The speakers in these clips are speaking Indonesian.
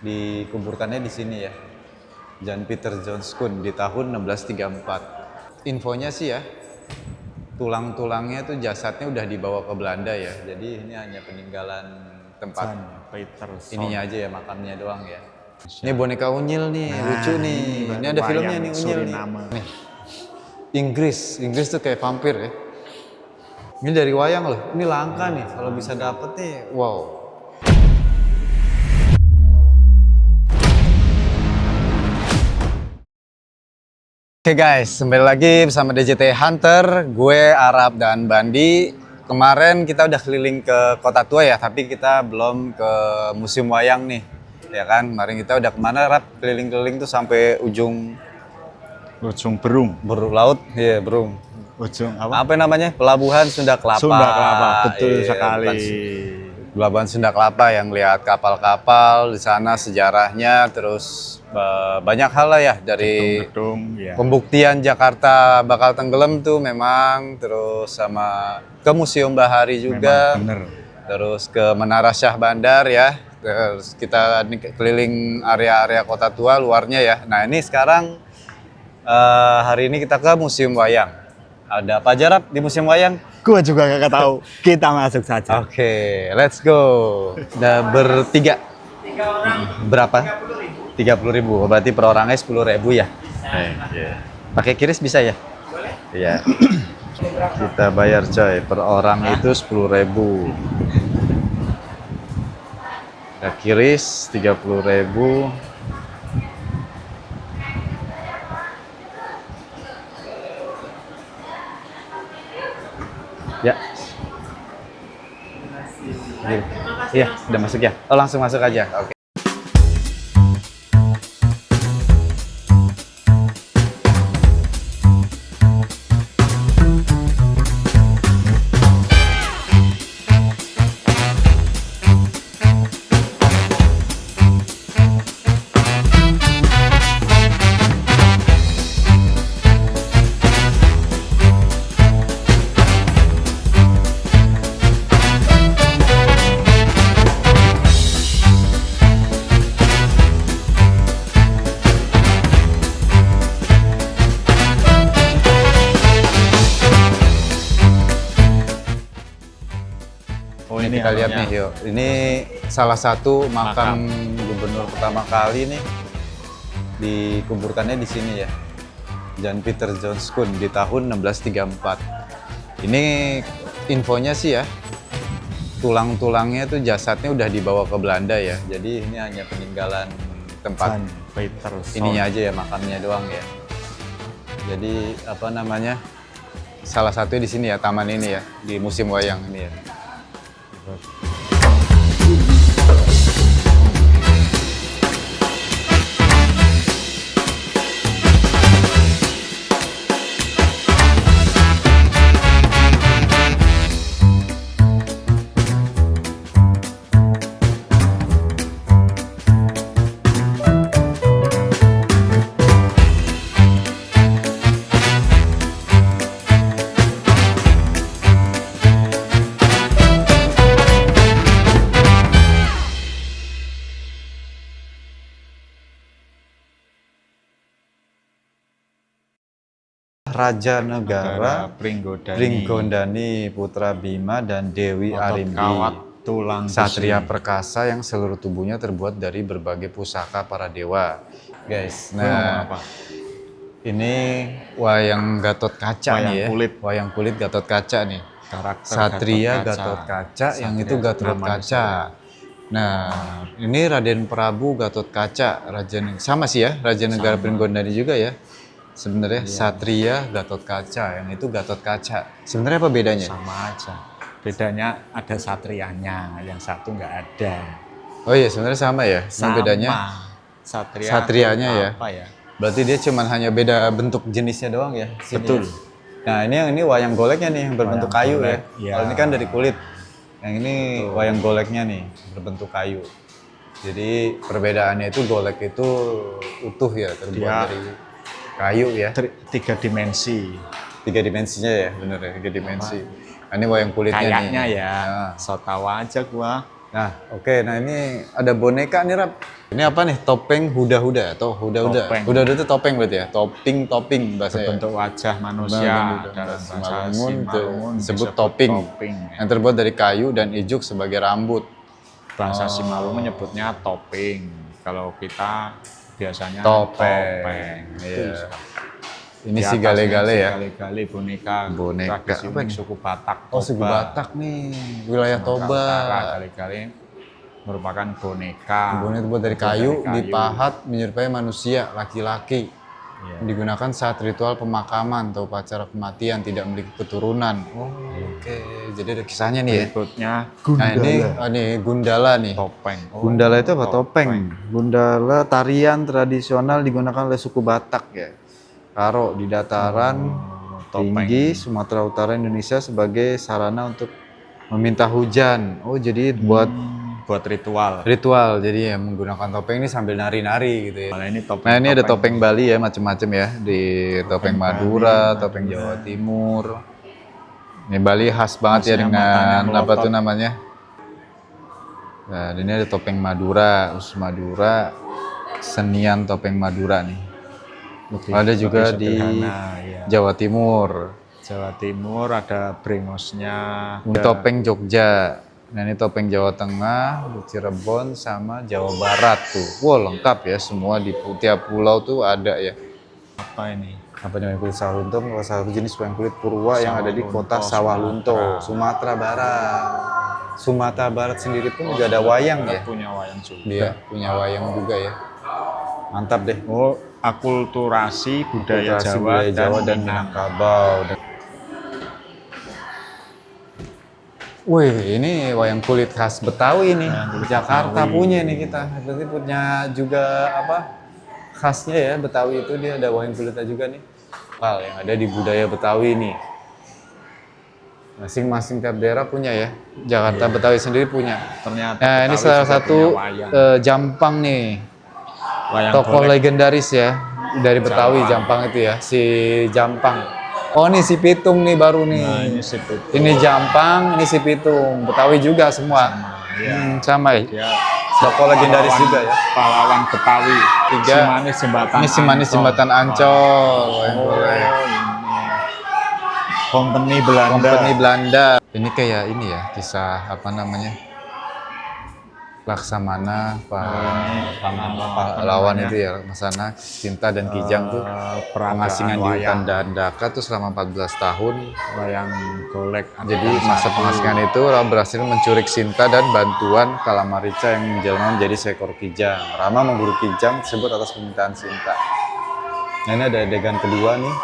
Dikuburkannya di sini ya, Jan Pieter Johnskun di tahun 1634. Infonya sih ya, tulang-tulangnya tuh jasadnya udah dibawa ke Belanda ya. Jadi ini hanya peninggalan tempat ininya aja ya, makamnya doang ya. Ini boneka Unyil nih, lucu nih. Ini ada filmnya nih Unyil nih. Inggris tuh kayak vampir ya. Ini dari wayang loh, ini langka nih. Kalau bisa dapet nih, wow. Oke guys, kembali lagi bersama DJT Hunter, gue Arab dan Bandi. Kemarin kita udah keliling ke Kota Tua ya, tapi kita belum ke Museum Wayang nih, ya kan? Kemarin kita udah kemana, Rap? Keliling-keliling tuh sampai ujung Berung. laut, iya Berung. Ujung apa? Apa namanya? Pelabuhan Sunda Kelapa. Sunda Kelapa, betul Iya, sekali. Pelabuhan Sunda Kelapa yang lihat kapal-kapal di sana, sejarahnya, terus banyak hal lah ya dari Gedung, ya. pembuktian Jakarta bakal tenggelam tuh memang, terus sama ke Museum Bahari juga, Bener. terus ke Menara Syah Bandar ya, terus kita keliling area-area Kota Tua luarnya ya. Nah ini sekarang hari ini kita ke Museum Wayang. Ada apa aja Rap di Museum Wayang? Gue juga gak tahu. Kita masuk saja. Oke, let's go. Udah bertiga. Berapa? 30.000. Berarti per orangnya 10.000 ya? Iya. Pakai kiris bisa ya? Boleh. Iya. Kita bayar coy, per orang itu 10.000. Kita kiris 30.000. Ya. Iya, udah masuk ya? Oh, langsung masuk aja. Oke. Ini kita lihat nih, yuk. Ini salah satu makam gubernur pertama kali nih dikuburkannya di sini ya, Jan Pieter Johnskun di tahun 1634. Ini infonya sih ya, tulang-tulangnya tuh jasadnya udah dibawa ke Belanda ya. Jadi ini hanya peninggalan tempat ininya aja ya, makamnya doang ya. Jadi apa namanya? Salah satunya di sini ya, taman ini ya, di Museum Wayang ini ya. Raja Negara Pringgondani Putra Bima dan Dewi Arimbi, tulang Satria perkasa yang seluruh tubuhnya terbuat dari berbagai pusaka para dewa. Guys, nah ini wayang Gatot Kaca nih ya. Wayang kulit Gatot Kaca nih. Satria Gatot Kaca, yang itu Gatot Kaca. Nah, ini Raden Prabu Gatot Kaca, sama sih ya, Raja Negara Pringgondani juga ya. Sebenarnya Satria Gatot Kaca, yang itu Gatot Kaca. Sebenarnya apa bedanya? Sama aja. Bedanya ada satrianya, yang satu nggak ada. Oh iya, sebenarnya sama ya. Sama. Bedanya satrianya ya. Apa ya? Berarti dia cuman hanya beda bentuk jenisnya doang ya. Sini. Betul. Nah ini yang ini wayang goleknya nih, berbentuk kayu ya. Kalau ini kan dari kulit. Yang ini wayang goleknya nih, berbentuk kayu. Jadi perbedaannya itu golek itu utuh ya, terbuat dari kayu ya. 3 dimensi. 3 dimensinya ya, bener ya, 3 dimensi. Nah, ini wayang kulitnya kayaknya nih. ya, so tau aja gua. Nah, oke. Nah, ini ada boneka nih, Rap. Ini apa nih? Topeng huda-huda atau huda-huda? Topeng. Huda-huda itu topeng berarti ya? Topping bahasa Berbentuk wajah manusia dalam bahasa Simalungun disebut topping. Yang terbuat dari kayu dan ijuk sebagai rambut. Bahasa Simalungun menyebutnya topping. Kalau kita biasanya topeng. Iya. Ini si gale-gale ya? Gale-gale boneka. Tradisi unik suku Batak. Oh, suku Batak nih, wilayah Toba. Gale-gale merupakan boneka. Boneka terbuat dari kayu, dipahat menyerupai manusia, laki-laki. Iya. Digunakan saat ritual pemakaman atau upacara kematian, tidak memiliki keturunan. Oh, oke. Jadi ada kisahnya nih ya. Berikutnya Gundala. Nah, ini Gundala nih. Topeng. Gundala itu apa? Topeng. Gundala tarian tradisional digunakan oleh suku Batak ya. Karo di dataran tinggi Sumatera Utara Indonesia sebagai sarana untuk meminta hujan. Oh, jadi buat ritual. Jadi ya menggunakan topeng ini sambil nari-nari gitu ya. Nah, ini ada topeng Bali ya, macam-macam ya. Di topeng Madura, topeng Jawa Timur. Ini Bali khas banget ya dengan apa tuh namanya? Nah, ini ada topeng Madura, Madura, senian topeng Madura nih. Ada juga di Jawa Timur. Jawa Timur ada brengosnya. Topeng Jogja. Nah, ini topeng Jawa Tengah, Cirebon, sama Jawa Barat tuh. Wow, lengkap ya, semua di tiap pulau tuh ada ya. Apa ini? Apa namanya, kulit sawah lunto? Salah satu jenis wayang kulit purwa yang ada di kota Sawah Lunto, Sumatera Barat. Sumatera Barat sendiri pun juga ada wayang ya. Punya wayang juga. Dia punya wayang juga ya. Mantap deh. Oh, akulturasi budaya Jawa dan Minangkabau. Wih, ini wayang kulit khas Betawi nih. Jakarta punya nih kita. Berarti punya juga apa? Khasnya ya Betawi itu, dia ada wayang kulitnya juga nih. Hal yang ada di budaya Betawi nih. Masing-masing tiap daerah punya ya. Jakarta Betawi sendiri punya. Ternyata nah, ini salah satu Jampang nih. Tokoh legendaris ya dari Betawi, Jampang itu ya, si Jampang. Oh, ini si Pitung nih baru nih. Nah, ini si Pitung. Ini Jampang, ini si Pitung. Betawi juga semua. Sama ya. Tokoh legendaris juga ya. Pahlawan Betawi. Si Manis Jembatan. Ini si Manis Jembatan Ancol. Company Belanda. Ini kayak ini ya, kisah apa namanya? Laksamana, pahlawan itu ya, Laksamana, Cinta dan Kijang tuh pengasingan di hutan Dandaka tuh selama 14 tahun. Wayang golek. Jadi masa pengasingan itu Rama berhasil mencurik Sinta dan bantuan Kalamarica yang menjelma menjadi seekor kijang. Rama memburu kijang tersebut atas permintaan Sinta. Nah, ini ada adegan kedua nih.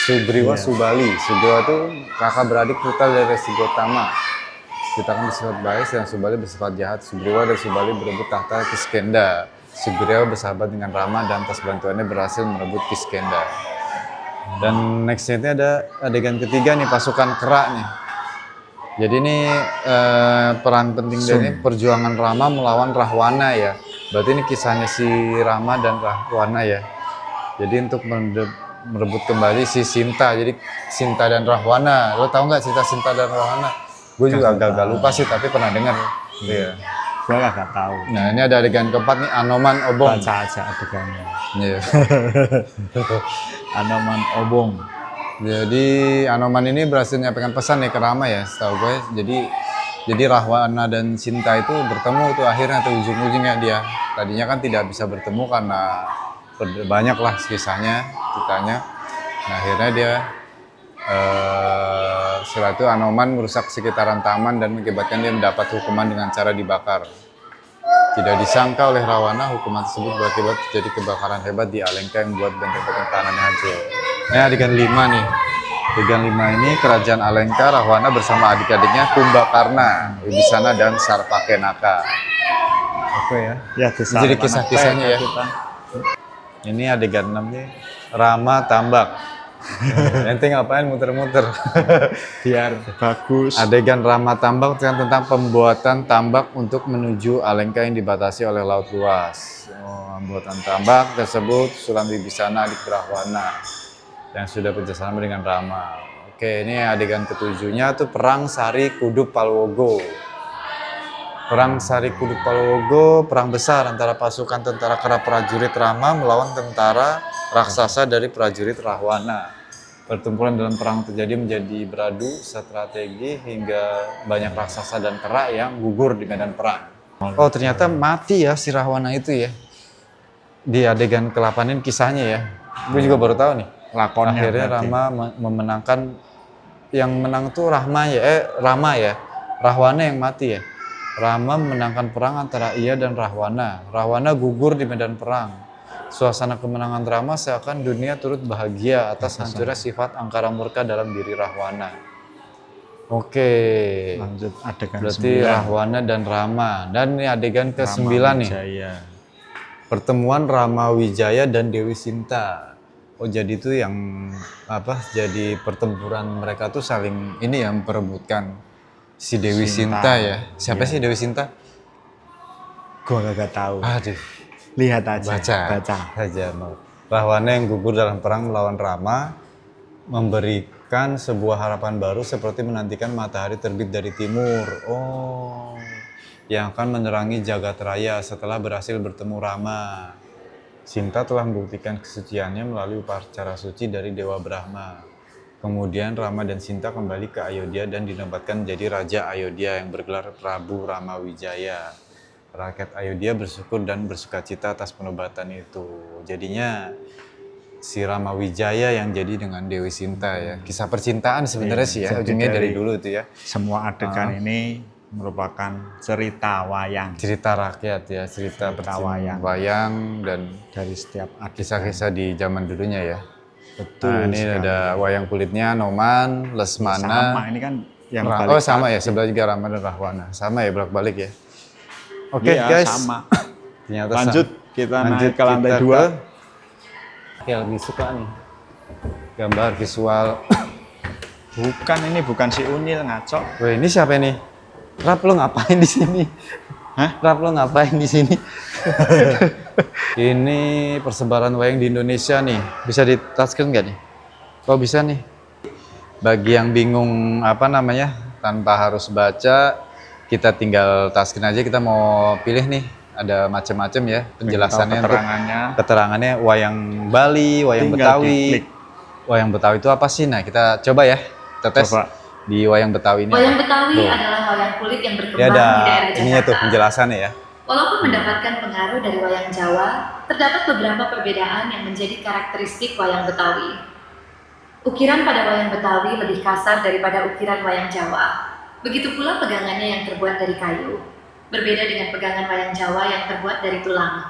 Sugriwa Subali. Sugriwa itu kakak beradik putra dari Resi Gotama. Kita kan bersifat baik dan Subali bersifat jahat. Sugriwa dan Subali berebut tahta Kiskenda. Sugriwa bersahabat dengan Rama dan atas bantuannya berhasil merebut Kiskenda. Dan nextnya ini ada adegan ketiga nih, pasukan Kera nih. Jadi ini peran penting dari perjuangan Rama melawan Rahwana ya. Berarti ini kisahnya si Rama dan Rahwana ya. Jadi untuk merebut kembali si Sinta. Jadi Sinta dan Rahwana. Lo tau nggak cerita Sinta dan Rahwana? Gue juga agak lupa sih, tapi pernah dengar. Iya. Gue nggak tahu. Nah, ini ada adegan keempat nih, Anoman Obong. Baca aja adegannya. Iya. Anoman Obong. Jadi Anoman ini berhasil menyampaikan pesan nih ke Rama ya, setahu gue. Jadi Rahwana dan Sinta itu bertemu tuh akhirnya tuh ujung-ujungnya dia. Tadinya kan tidak bisa bertemu karena banyaklah kisahnya, ceritanya. Nah, akhirnya dia setelah itu Anoman merusak sekitaran taman dan mengakibatkan dia mendapat hukuman dengan cara dibakar. Tidak disangka oleh Rahwana, hukuman tersebut berakibat terjadi kebakaran hebat di Alengka yang membuat benteng-benteng tahanannya hancur. Nah, adegan 5 nih. Adegan 5 ini kerajaan Alengka, Rahwana bersama adik-adiknya Kumbakarna, Wibisana dan Sarpakenaka. Oke ya. Jadi kisah-kisahnya ya. Ini adegan 6 nih. Rama tambak. Ente ngapain muter-muter? Biar bagus. Adegan Rama tambak tentang pembuatan tambak untuk menuju Alengka yang dibatasi oleh laut luas. Pembuatan tambak tersebut Sulan Wibisana adik Rahwana yang sudah bekerjasama dengan Rama. Oke, ini adegan ketujuhnya tuh perang Sari Kudub Palwogo. Perang Sarikuduk Palowogo, perang besar antara pasukan tentara kera prajurit Rama melawan tentara raksasa dari prajurit Rahwana. Pertempuran dalam perang terjadi menjadi beradu strategi hingga banyak raksasa dan kera yang gugur di medan perang. Oh, ternyata mati ya si Rahwana itu ya. Di adegan ke-8 ini kisahnya ya. Gue juga baru tahu nih. Lakonnya akhirnya berarti. Rama memenangkan, yang menang tuh Rama ya. Rahwana yang mati ya. Rama memenangkan perang antara ia dan Rahwana. Rahwana gugur di medan perang. Suasana kemenangan Rama seakan dunia turut bahagia atas hancurnya sifat angkara murka dalam diri Rahwana. Oke. Lanjut adegan Berarti 9. Rahwana dan Rama. Dan ini adegan ke-9 nih. Wijaya. Pertemuan Rama Wijaya dan Dewi Sinta. Oh, jadi itu yang apa? Jadi pertempuran mereka tuh saling ini ya, memperebutkan si Dewi Sinta ya. Siapa sih Dewi Sinta? Gua gak tahu. Aduh, Lihat aja. baca saja. Rahwana yang gugur dalam perang melawan Rama memberikan sebuah harapan baru seperti menantikan matahari terbit dari timur. Oh, yang akan menerangi jagat raya setelah berhasil bertemu Rama. Sinta telah membuktikan kesuciannya melalui upacara suci dari Dewa Brahma. Kemudian Rama dan Sinta kembali ke Ayodhya dan dinobatkan menjadi Raja Ayodhya yang bergelar Prabu Rama Wijaya. Rakyat Ayodhya bersyukur dan bersukacita atas penobatan itu. Jadinya si Rama Wijaya yang jadi dengan Dewi Sinta ya. Kisah percintaan sebenarnya sih ya, ujungnya dari dulu itu ya. Semua adegan ini merupakan cerita wayang. Cerita rakyat ya, cerita wayang dan Dari setiap adegan. kisah-kisah di zaman dulunya ya. Betul. Nah, ini sekali. ada wayang kulitnya Noman, Lesmana. Sama, ini kan yang Oh sama ya, sebelah juga Rama dan Rahwana. Sama ya, bolak-balik ya. Oke Iya, guys. sama. Ternyata Lanjut, kita naik ke lantai 2. Ya, lebih suka nih. Gambar visual. Bukan si Unil, ngaco. Weh, ini siapa ini? Rap, lo ngapain di sini? Hah? Rap, lo ngapain di sini? Ini persebaran wayang di Indonesia nih. Bisa di touchscreen nggak nih? Kok bisa nih? Bagi yang bingung apa namanya, tanpa harus baca, kita tinggal touchscreen aja. Kita mau pilih nih. Ada macam-macam ya penjelasannya. Keterangannya wayang Bali, wayang Tinggal Betawi. diklik. Wayang Betawi itu apa sih? Nah, kita coba ya. Kita tes di wayang Betawi ini. Wayang Betawi adalah wayang kulit yang berkembang Ya ada di daerah Jakarta. ininya tuh penjelasannya ya. Walaupun mendapatkan pengaruh dari wayang Jawa, terdapat beberapa perbedaan yang menjadi karakteristik wayang Betawi. Ukiran pada wayang Betawi lebih kasar daripada ukiran wayang Jawa. Begitu pula pegangannya yang terbuat dari kayu. Berbeda dengan pegangan wayang Jawa yang terbuat dari tulang.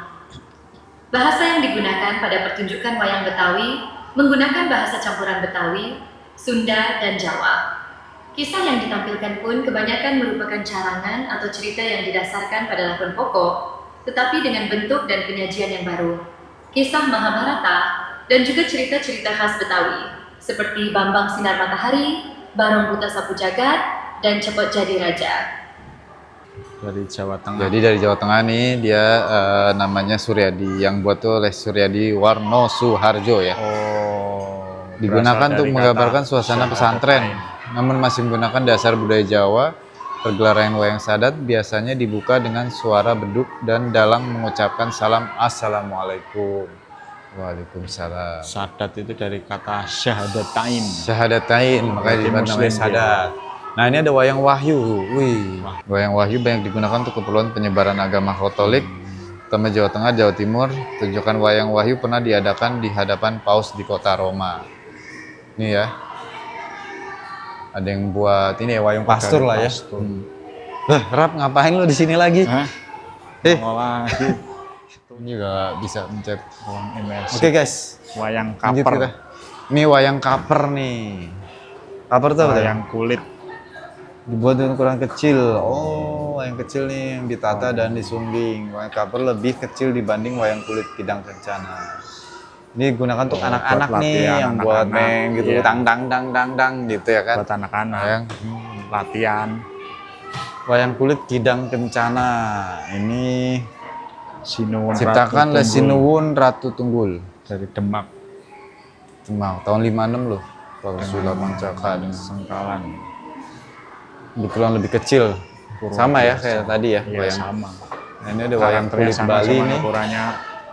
Bahasa yang digunakan pada pertunjukan wayang Betawi menggunakan bahasa campuran Betawi, Sunda, dan Jawa. Kisah yang ditampilkan pun kebanyakan merupakan carangan atau cerita yang didasarkan pada lakon pokok, tetapi dengan bentuk dan penyajian yang baru. Kisah Mahabharata dan juga cerita-cerita khas Betawi, seperti Bambang Sinar Matahari, Barong Buta Sapu Jagat, dan Cepot Jadi Raja. Dari Jawa Tengah. Jadi dari Jawa Tengah nih dia namanya Suryadi, yang buat tuh oleh Suryadi Warno Suharjo ya. Oh. Digunakan untuk menggambarkan suasana pesantren, namun masih menggunakan dasar budaya Jawa. Pergelaran wayang sadat biasanya dibuka dengan suara beduk dan dalang mengucapkan salam Assalamualaikum. Waalaikumsalam. Sadat itu dari kata syahadatain. Syahadatain, makanya disebut namanya sadat. Nah, ini ada wayang wahyu. Wih, wayang wahyu banyak digunakan untuk keperluan penyebaran agama Katolik, terutama Jawa Tengah, Jawa Timur. Tunjukan wayang wahyu pernah diadakan di hadapan Paus di kota Roma. Ini ya. Ada yang buat ini ya, wayang pastur lah ya. Lah, Rap, ngapain lu di sini lagi? Hah? Lagi. Ini juga bisa mencet. Imersi. Oke guys, Wayang lanjut kaper. kita. Ini wayang kaper nih. Kaper tuh apa? Wayang kulit. Dibuat dengan ukuran kecil. Oh, wayang kecil nih yang ditata dan disumbing. Wayang kaper lebih kecil dibanding wayang kulit Kidang Kencana. Ini gunakan untuk anak-anak nih, yang buat main gitu, iya. dang gitu ya kan. Buat anak-anak. Wayang, Latihan. wayang kulit Kidang Kencana. Ini Sinuwun ciptakan oleh Sinuwun Ratu Tunggul dari Demak. Demak tahun 56 loh. Kalau Sula Mancaka dan Sengkalan. ukuran lebih kecil. Sama ya kayak tadi ya, Iya, wayang. sama. Nah, ini ada wayang kulit Sama, Bali nih. ukurannya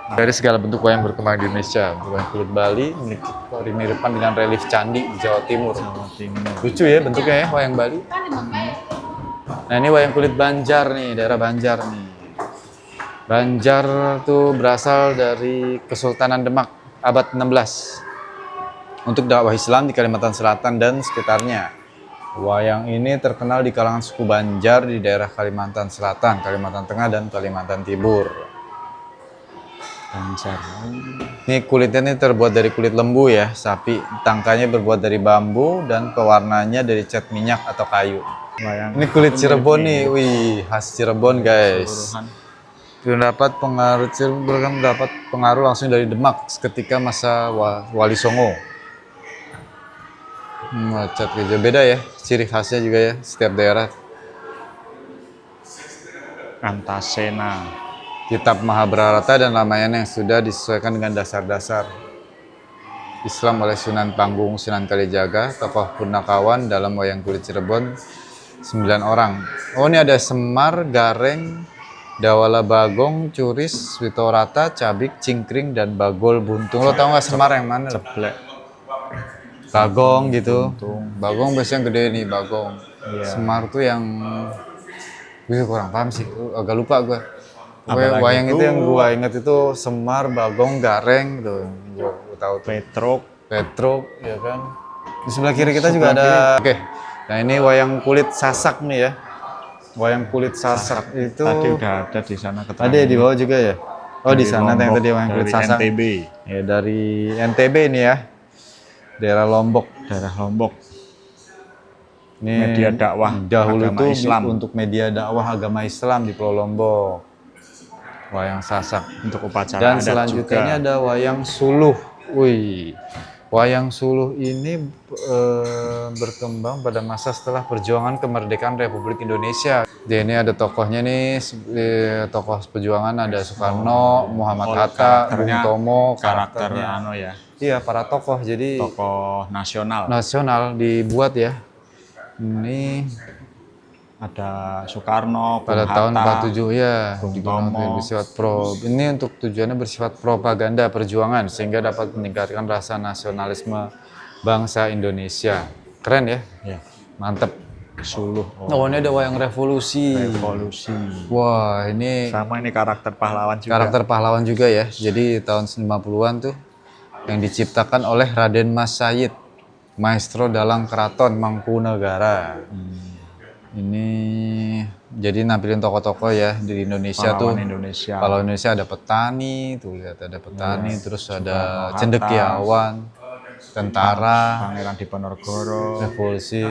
Dari segala bentuk wayang berkembang di Indonesia, wayang kulit Bali memiliki kemiripan dengan relief candi di Jawa Timur. Jawa Timur. Lucu ya bentuknya ya wayang Bali. Nah ini wayang kulit Banjar nih, daerah Banjar nih. Banjar tuh berasal dari Kesultanan Demak abad 16 untuk dakwah Islam di Kalimantan Selatan dan sekitarnya. Wayang ini terkenal di kalangan suku Banjar di daerah Kalimantan Selatan, Kalimantan Tengah, dan Kalimantan Timur. Banjar. Ini kulitnya nih terbuat dari kulit lembu ya, sapi. Tangkanya berbuat dari bambu dan pewarnanya dari cat minyak atau kayu. Wayang. Ini kulit Cirebon nih, wih khas Cirebon guys. Mendapat pengaruh langsung dari Demak ketika masa Wali Songo. Cat gajah beda ya, ciri khasnya juga ya setiap daerah. Antasena. Kitab Mahabharata dan Ramayana yang sudah disesuaikan dengan dasar-dasar Islam oleh Sunan Panggung, Sunan Kalijaga, tokoh Purnakawan dalam wayang kulit Cirebon 9 orang. Oh ini ada Semar, Gareng, Dawala Bagong, Curis, Witorata, Cabik, Cingkring, dan Bagol Buntung. Lo tau nggak Semar yang mana? Ceblek. Bagong gitu. Bagong biasanya gede nih, Bagong. Iya. Semar tuh yang gue kurang paham sih, agak lupa gue. Apalagi Wayang itu itu yang gue inget itu Semar, Bagong, Gareng tuh. Gue tahu tuh. Petruk, ya kan. Di sebelah kiri kita juga ada. Oke. Nah ini wayang kulit sasak nih ya. Wayang kulit sasak itu. Tadi udah ada di sana. Ada ya di bawah juga ya. Oh di Dari sana yang Lombok, tadi wayang kulit dari sasak. NTB. Ya dari NTB ini ya. Daerah Lombok. Daerah Lombok. Ini Media dakwah dahulu agama tuh Islam. untuk media dakwah agama Islam di Pulau Lombok. Wayang sasak. Untuk upacara Dan adat selanjutnya ini juga. ada wayang suluh. Wih, wayang suluh ini berkembang pada masa setelah perjuangan kemerdekaan Republik Indonesia. Di ini ada tokohnya nih, tokoh perjuangan ada Soekarno, Muhammad Hatta, Bung karakternya- Tomo, karakternya karakternya. ya. Iya, para tokoh. Jadi Tokoh nasional. nasional dibuat ya. Ini Ada Soekarno, Bung pada tahun Hatta, 47 ya, Bung digunakan Tomo. bersifat ini untuk tujuannya bersifat propaganda perjuangan sehingga dapat meningkatkan rasa nasionalisme bangsa Indonesia. Keren ya, Ya, mantep. Suluh. Oh ini ada wayang revolusi. Revolusi. Wah ini Sama ini karakter pahlawan juga. karakter pahlawan juga ya. Jadi tahun 50-an tuh yang diciptakan oleh Raden Mas Said, maestro dalang keraton Mangkunegara. Ini jadi nampilin tokoh-tokoh ya di Indonesia Pahlawan tuh. Indonesia. Kalau Indonesia ada petani, tuh lihat ada petani, terus ada Soekarno, cendekiawan, tentara, Pangeran Diponegoro. revolusi,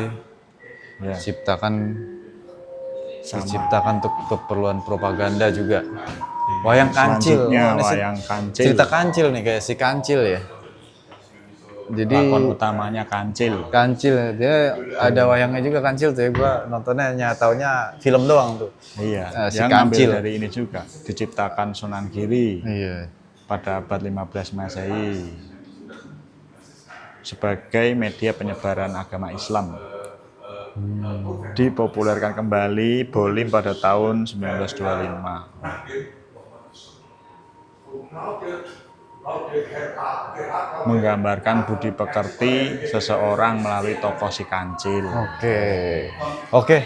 Ya. diciptakan untuk keperluan propaganda juga. Wayang kancil, Selanjutnya ini wayang kancil. cerita kancil nih kayak si kancil ya. Jadi Lakon utamanya kancil. kancil dia ada wayangnya juga kancil tuh ya, gua nontonnya taunya film doang tuh. Iya, Si yang kancil. ngambil dari ini juga. Diciptakan Sunan Giri Iya. pada abad 15 Masehi sebagai media penyebaran agama Islam. Dipopulerkan kembali Bolim pada tahun 1925. Menggambarkan budi pekerti seseorang melalui tokoh si kancil. Oke.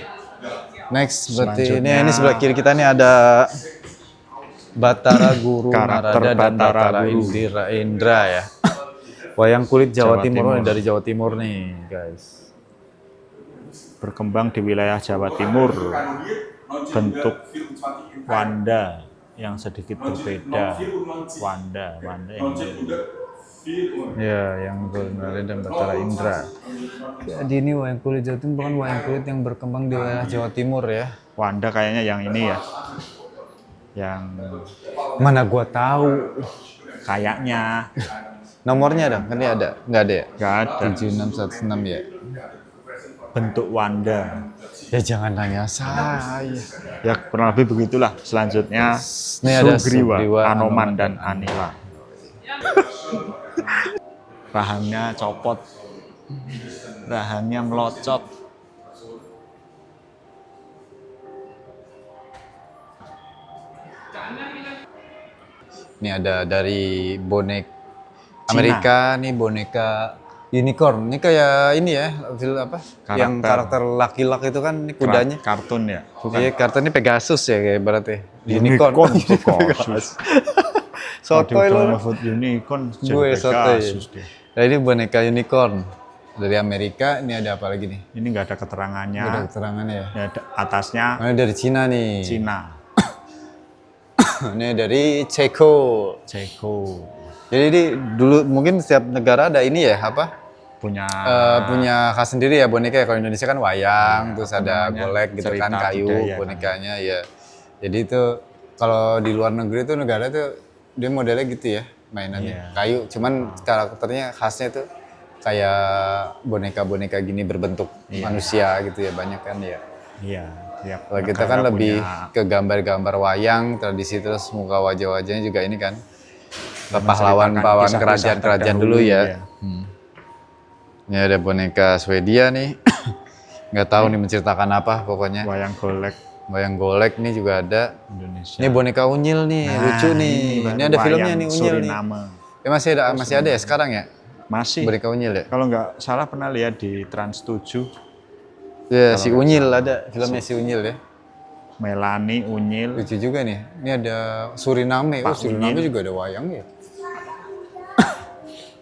Next berarti Selanjutnya- ini sebelah kiri kita nih ada Batara Guru Karakter Narada dan Batara Batara Guru. Indra ya. Wayang kulit Jawa, Jawa Timur, Timur. dari Jawa Timur nih, guys. Berkembang di wilayah Jawa Timur. Bentuk wanda yang sedikit berbeda. Wanda yang Ya, yang Guru Narada dan Batara Indra. Jadi ini wayang kulit Jawa Timur bukan wayang kulit yang berkembang di wilayah Jawa Timur ya. Wanda kayaknya yang ini ya. Yang Mana gua tahu. kayaknya Nomornya ada? Kan ini ada? Nggak ada ya? nggak ada 7616 ya. bentuk wanda. Ya jangan nanya saya. Ya kurang lebih begitulah. Selanjutnya Ini ada Sugriwa, Sugriwa, Anoman, dan Anila. Rahangnya copot, rahangnya melocot. Ini ada dari bonek Amerika nih, boneka unicorn. Ini kayak ini ya, film apa? Yang karakter Lucky Luck itu kan ini kudanya. Kartun ya? Bukan. Iya, kartun ini Pegasus ya kayak berarti. Unicorn. Pegasus. Sotoy lu. Unicorn. Gue sotoy. Pegasus deh. Nah, ini boneka unicorn dari Amerika. Ini ada apa lagi nih? Ini nggak ada keterangannya. Nggak ada keterangannya ya. Ya, atasnya Ini dari Cina nih. Cina. Ini dari Ceko. Jadi ini dulu mungkin setiap negara ada ini ya apa? Punya Khas sendiri ya boneka. Kalau Indonesia kan wayang, terus ada golek gitu kan, kayu budaya, bonekanya ya. Jadi itu kalau di luar negeri itu negara tuh dia modelnya gitu ya mainannya kayu. Cuman karakternya khasnya tuh kayak boneka-boneka gini berbentuk manusia gitu ya banyak kan ya. Iya. Kalau kita kan lebih ke gambar-gambar wayang tradisi terus muka wajah-wajahnya juga ini kan. Pahlawan-pahlawan kerajaan-kerajaan dulu ya. Ini ada boneka Swedia nih. Nggak tahu nih menceritakan apa pokoknya. Wayang golek nih juga ada. Indonesia. Ini boneka unyil nih, lucu nih. Ini ada filmnya nih unyil Suriname. nih. Masih ada ya sekarang ya? Masih. Boneka unyil ya? Kalau nggak salah pernah lihat di Trans 7. Ya, si unyil ada filmnya si unyil ya. Melani Unyil. Lucu juga nih. Ini ada Suriname. Suriname juga ada wayang ya.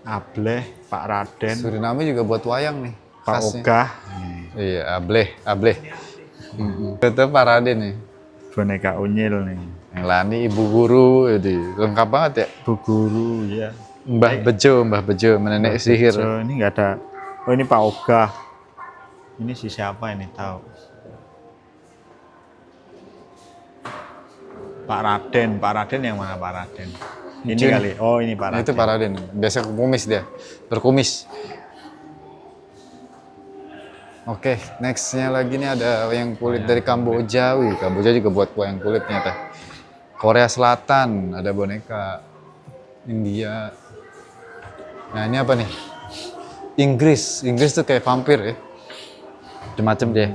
Ableh, Pak Raden. Suriname juga buat wayang nih. Pak khasnya. Ogah. Iya, Ableh. Itu Pak Raden nih. Boneka Unyil nih. Yang Lani ibu guru, jadi lengkap banget ya. Bu Guru ya. Mbah Bejo, menenek sihir. So, ini nggak ada. Oh ini Pak Ogah. Ini si siapa ini tahu? Pak Raden yang mana Pak Raden? Ini kali. Oh ini Pak Raden. Itu Pak Raden. Biasa kumis dia, berkumis. Oke, nextnya lagi nih ada wayang kulit dari Kamboja. Wih, Kamboja juga buat wayang kulit ternyata. Korea Selatan ada boneka. India. Nah ini apa nih? Inggris tuh kayak vampir ya. Macam-macam deh.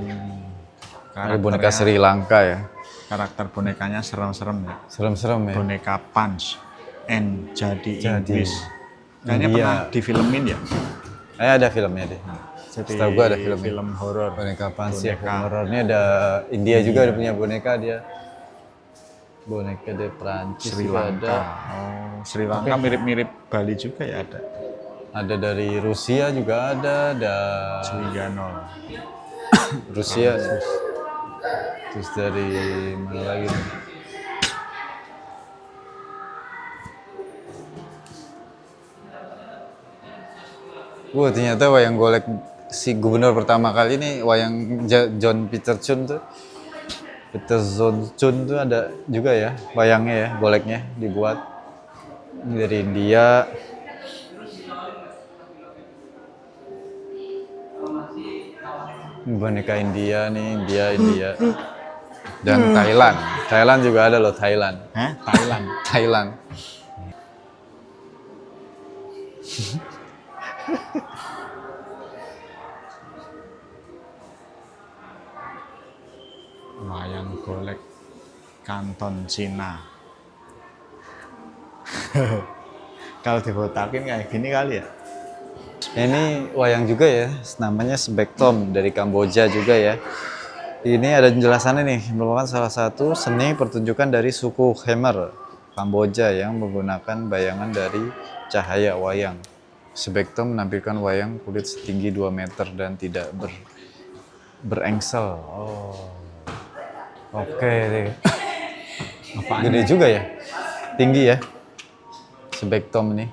Ada boneka Sri Lanka ya. Karakter bonekanya serem-serem ya. Serem-serem ya. Boneka Punch and jadi Inggris. Kayaknya pernah difilmin ya. Ada filmnya deh. Setahu gua ada filmnya. Film horor. Boneka Pansi ya, film horor. Ini ada India juga ada punya boneka dia. Boneka dari Prancis Sri juga Lanka. ada. Oh, Sri Lanka mirip-mirip Bali juga ya ada. Ada dari Rusia juga ada Cwiganol. Rusia. Terus dari mana lagi nih? Wah, ternyata wayang golek si gubernur pertama kali ini wayang John Peter Chun tuh. Peter Chun tuh ada juga ya wayangnya ya, goleknya dibuat. Ini dari India. Ini boneka India nih, India. Dan Thailand juga ada loh, Thailand. Hah? Thailand. Wayang golek Kanton Cina. Kalau dibotakin kayak gini kali ya. Ini wayang juga ya, namanya Sebektom dari Kamboja juga ya. Ini ada penjelasannya nih, merupakan salah satu seni pertunjukan dari suku Khmer, Kamboja yang menggunakan bayangan dari cahaya wayang. Sebektom menampilkan wayang kulit setinggi 2 meter dan tidak berengsel. Oh. Oke. Gede juga ya? Tinggi ya? Sebektom ini.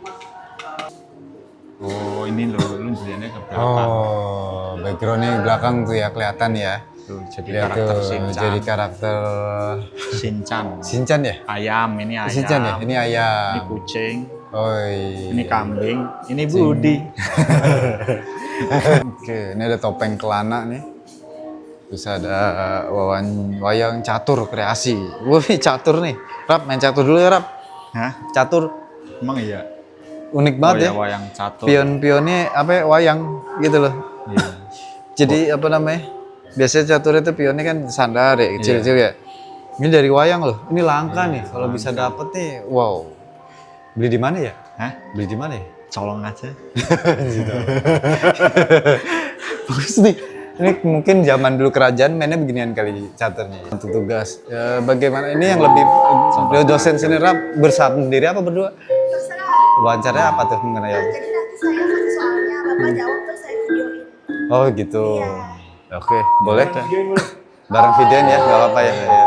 Oh, ini loh, lu jadinya ke belakang. Oh, backgroundnya belakang tuh ya, kelihatan ya. Tuh, jadi Lihat karakter tuh, Shinchan. jadi karakter Shinchan ya? Ayam, ini ayam. Shinchan ya? Ini ayam. Ini kucing. Oi. Ini kambing. Ini Budi. Oke, ini ada topeng kelana nih. Terus ada wayang catur kreasi. Wih, catur nih. Rap, main catur dulu ya, Rap. Hah? Catur. Emang iya? Unik banget ya. Wayang catur. Pion-pionnya apa ya, wayang gitu loh. Iya. Jadi apa namanya? Biasanya catur itu pionnya kan sandar ya, kecil-kecil ya. Ini dari wayang loh. Ini langka nih. Kalau bisa dapet nih, wow. Beli di mana ya? Hah? Beli di mana ya? Colong aja. Bagus nih. Ini mungkin zaman dulu kerajaan mainnya beginian kali caturnya. Untuk tugas. Ya, bagaimana ini yang lebih dosen sini Rap sendiri apa berdua? Terserah. Wawancaranya apa tuh mengenai apa? Jadi nanti saya kasih soalnya, Bapak jawab terus saya videoin. Oh gitu. Iya. Oke, boleh. Bareng videoin ya, nggak apa-apa ya. Ya.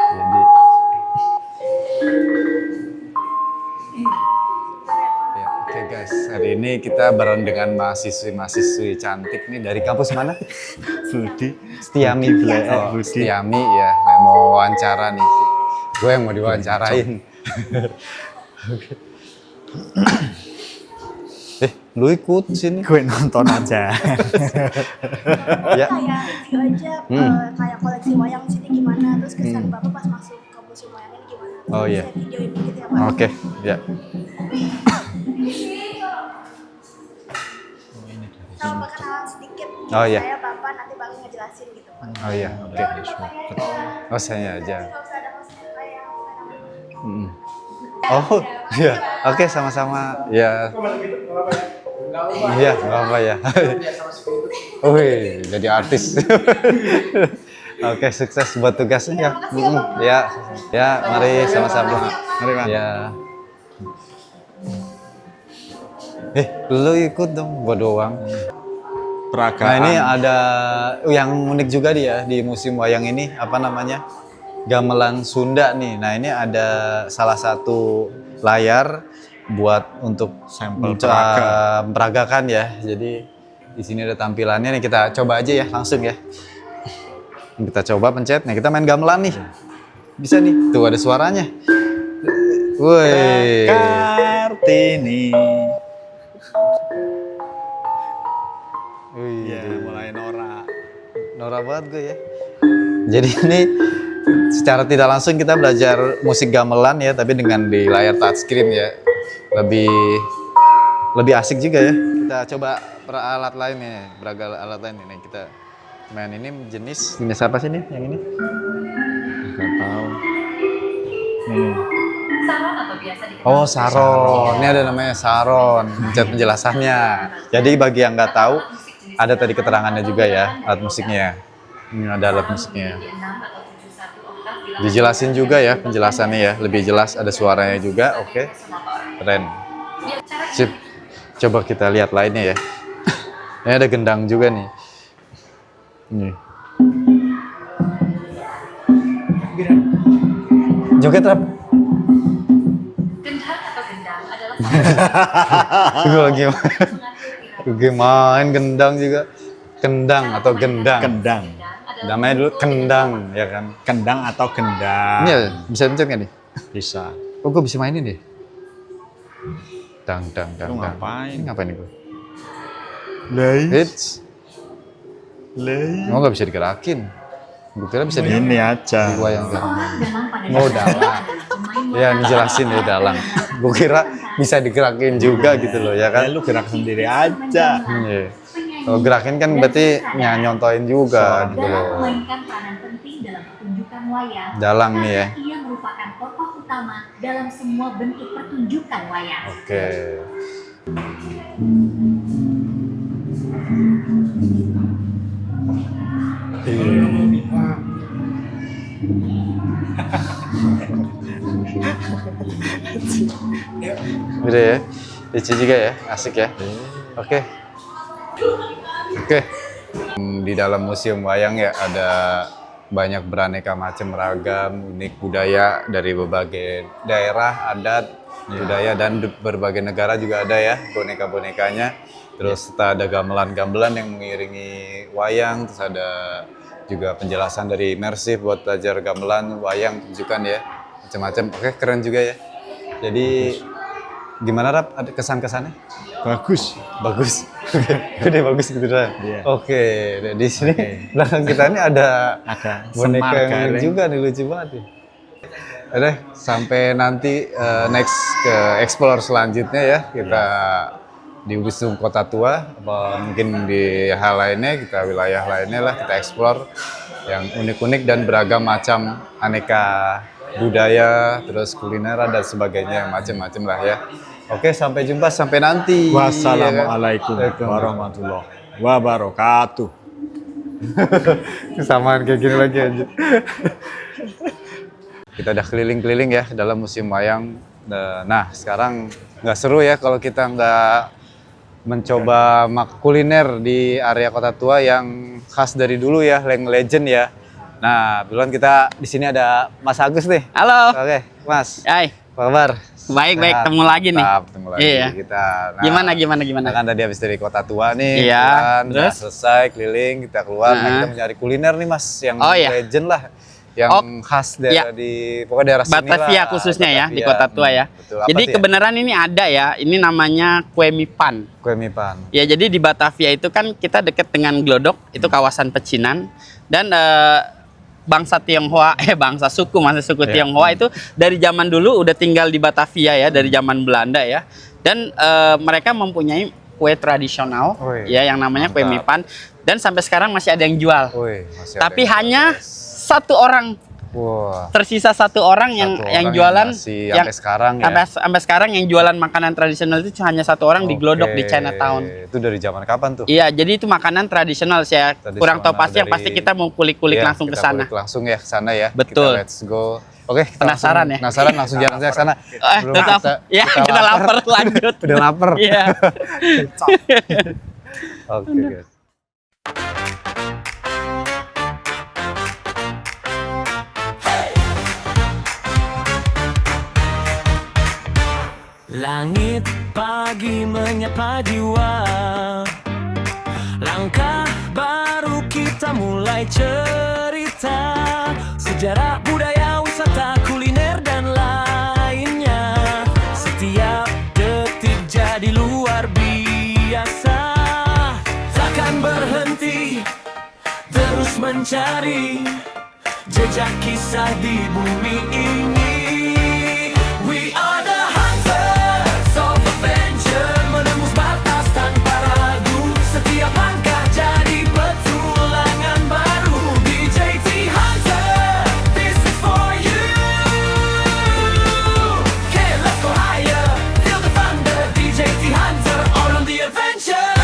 Jadi. Ya, oke guys, hari ini kita bareng dengan mahasiswi cantik nih dari kampus mana? Budi. Setiami. Oh, Budi. Setiami ya. Nah, mau wawancara nih. Gue yang mau diwawancarain. Lu ikut sini. Gue nonton aja. Ya. Kayak review aja, kayak koleksi wayang di sini gimana, terus kesan Bapak pas masuk ke museum wayang ini gimana. Oh, iya. Saya videoin gitu ya Pak. Oke, ya. Sama perkenalan sedikit. Oh, iya. Saya Bapak nanti baru ngejelasin gitu Pak. Oh iya, oke. Oh saya aja. Nggak usah ada maksudnya kayak Oh iya, oke sama-sama. Ya. Iya, nggak apa ya. Wih, jadi artis. Oke, sukses buat tugasnya ya. Ya, ya, mari sama-sama. Mari, Pak. Ya. Lu ikut dong, gua doang. Peragaan. Nah ini ada yang unik juga dia di musim wayang ini, apa namanya, gamelan Sunda nih. Nah ini ada salah satu layar buat untuk Sampel peragakan ya. Jadi di sini ada tampilannya nih, kita coba aja ya langsung ya. Kita coba pencet, nih kita main gamelan nih. Bisa nih, tuh ada suaranya. Woi. Kartini. Wih, Ya, mulai norak. norak banget gue ya. Jadi ini secara tidak langsung kita belajar musik gamelan ya, tapi dengan di layar touchscreen ya. Lebih asik juga ya. Kita coba alat lain nih, beragam alat lain nih. Kita main ini jenis apa sih nih yang ini? Nggak tahu. Nih. Saron atau biasa dikenal Oh sebagai saron, ini ada namanya saron. Pencet penjelasannya. Jadi bagi yang nggak tahu, ada tadi keterangannya juga ya alat musiknya. Ini ada alat musiknya. Dijelasin juga ya penjelasannya ya, lebih jelas, ada suaranya juga. Oke, keren. Sip. Coba kita lihat lainnya ya. Ini ada gendang juga nih. Nih. Joget rap. Gendang atau gendang adalah Gue lagi main gendang juga. Kendang atau gendang. Kendang. Namanya dulu kendang ya kan. Kendang atau gendang. Ini ya, bisa pencet nggak nih? Bisa. Oh gue bisa mainin deh. Dang dang dang Lu dang. ngapain? Ini ngapain nih gue? Lei. Hits. Oh nggak bisa digerakin. Gue kira bisa Ini aja. diwayangkan. mau Oh dalang. Ya dijelasin ya dalang. Gue kira bisa digerakin juga gitu loh ya Ya kan. lu gerak sendiri aja. Iya. Kalau gerakin kan berarti nyontoin juga gitu loh. memainkan peranan penting dalam pertunjukan wayang. Dalang nih ya. Karena ia merupakan tokoh utama dalam semua bentuk pertunjukan wayang. Oke. Udah ya, lucu juga ya, asik ya. Oke. Oke. Di dalam museum wayang ya ada banyak beraneka macam ragam, unik budaya dari berbagai daerah, adat, budaya dan berbagai negara juga ada ya boneka-bonekanya. Terus ada gamelan-gamelan yang mengiringi wayang, terus ada juga penjelasan dari imersif buat belajar gamelan, wayang, tunjukkan ya, macam-macam. Oke, keren juga ya. Jadi gimana Rap? Ada kesan-kesannya? Bagus. Bagus. Udah bagus gitu dah. Iya. Oke, di sini belakang kita ini ada boneka Semar yang unik Gareng. juga nih, lucu banget nih. Udah, sampai nanti next ke explore selanjutnya ya. Kita di Museum Kota Tua, apa mungkin di hal lainnya, kita wilayah lainnya lah, kita explore yang unik-unik dan beragam macam aneka budaya, terus kulineran dan sebagainya, macam-macam lah ya. Oke, sampai jumpa, sampai nanti. Wassalamualaikum Iya kan? warahmatullahi wabarakatuh. Kesamaan kayak gini lagi aja. Kita udah keliling-keliling ya dalam museum wayang. Nah, sekarang nggak seru ya kalau kita nggak mencoba kuliner di area Kota Tua yang khas dari dulu ya, yang legend ya. Nah, kebetulan kita di sini ada Mas Agus nih. Halo. Oke, Mas. Hai. Apa kabar? Baik, Sehat? ketemu lagi nih. Mantap, ketemu lagi Iya. kita. Nah, Gimana? Kita kan tadi habis dari Kota Tua nih, Iya, kan, udah terus? selesai keliling, kita keluar, nah Nah. kita mencari kuliner nih Mas, yang Oh, iya. legend lah, yang khas daerah di pokoknya daerah sini Batavia lah, khususnya ya, di Batavia. Kota Tua ya. Betul. Apa Jadi tuh ya? kebenaran ini ada ya, ini namanya kue mipan. Kue mipan. Ya, jadi di Batavia itu kan kita deket dengan Glodok, itu kawasan pecinan. Dan bangsa Tionghoa, bangsa suku, masih suku Iya. Tionghoa itu dari zaman dulu udah tinggal di Batavia ya, dari zaman Belanda ya. Dan mereka mempunyai kue tradisional Wih, ya yang namanya kue mantap. mipan. Dan sampai sekarang masih ada yang jual. Wih, masih ada Tapi yang hanya jual. satu orang, Wah, tersisa satu orang yang satu yang orang jualan masih yang sampai sekarang ya. sampai sekarang yang jualan makanan tradisional itu hanya satu orang di Glodok di Oke. Chinatown. Itu dari zaman kapan tuh? Iya, jadi itu makanan tradisional saya kurang tahu pasti, yang dari- pasti kita mau kulik-kulik Iya, langsung ke kita sana. kulik langsung ya ke sana ya. Betul. Kita let's go. Oke, kita Penasaran langsung, ya? Penasaran langsung jalan saja ke sana. Sebelum Tetap, ya kita lapar lanjut. Udah lapar. Iya. Oke, guys. Langit pagi menyapa jiwa, langkah baru kita mulai cerita, sejarah budaya wisata kuliner dan lainnya. Setiap detik jadi luar biasa, takkan berhenti terus mencari jejak kisah di bumi ini. We are the hunters of adventure, menembus batas tanpa ragu. Setiap langkah jadi petualangan baru. DJT Hunter, this is for you. Okay, let's go higher, feel the thunder. DJT Hunter, all on the adventure.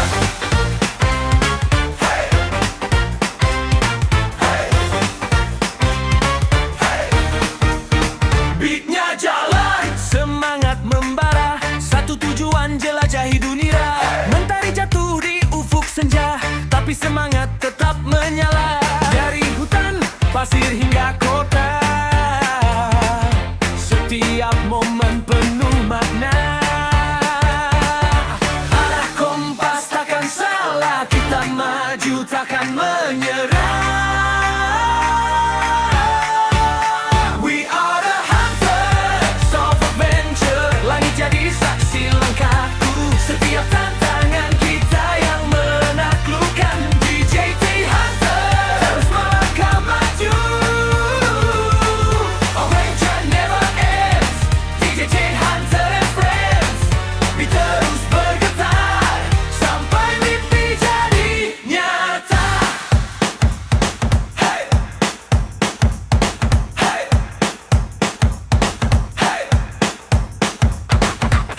Beatnya jalan, semangat membara, satu tujuan jelajahi dunia. Mentari jatuh di ufuk senja, tapi semangat tetap menyala. Dari hutan, pasir hingga kota, setiap momen penuh makna. Arah kompas takkan salah, kita maju takkan menyerah. We are the hunters of adventure, langit jadi saksi langkahku. Setiap tantangan kita yang menaklukkan. DJT Hunter, terus melangkah maju. Adventure never ends. DJT Hunter and friends, we terus bergetar sampai mimpi jadi nyata. Hey, hey, hey,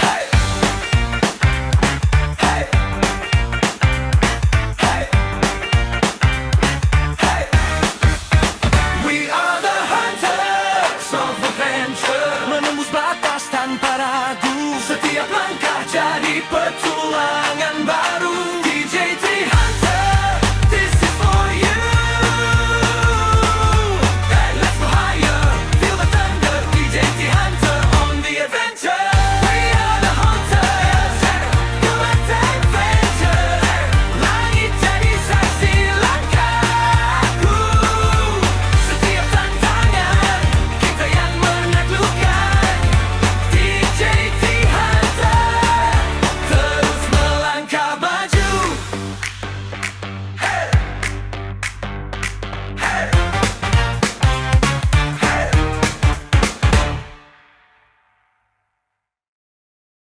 hey, hey, hey, hey. We are the hunters of adventure, menembus batas tanpa ragu. Setiap langkah jadi petualangan baru.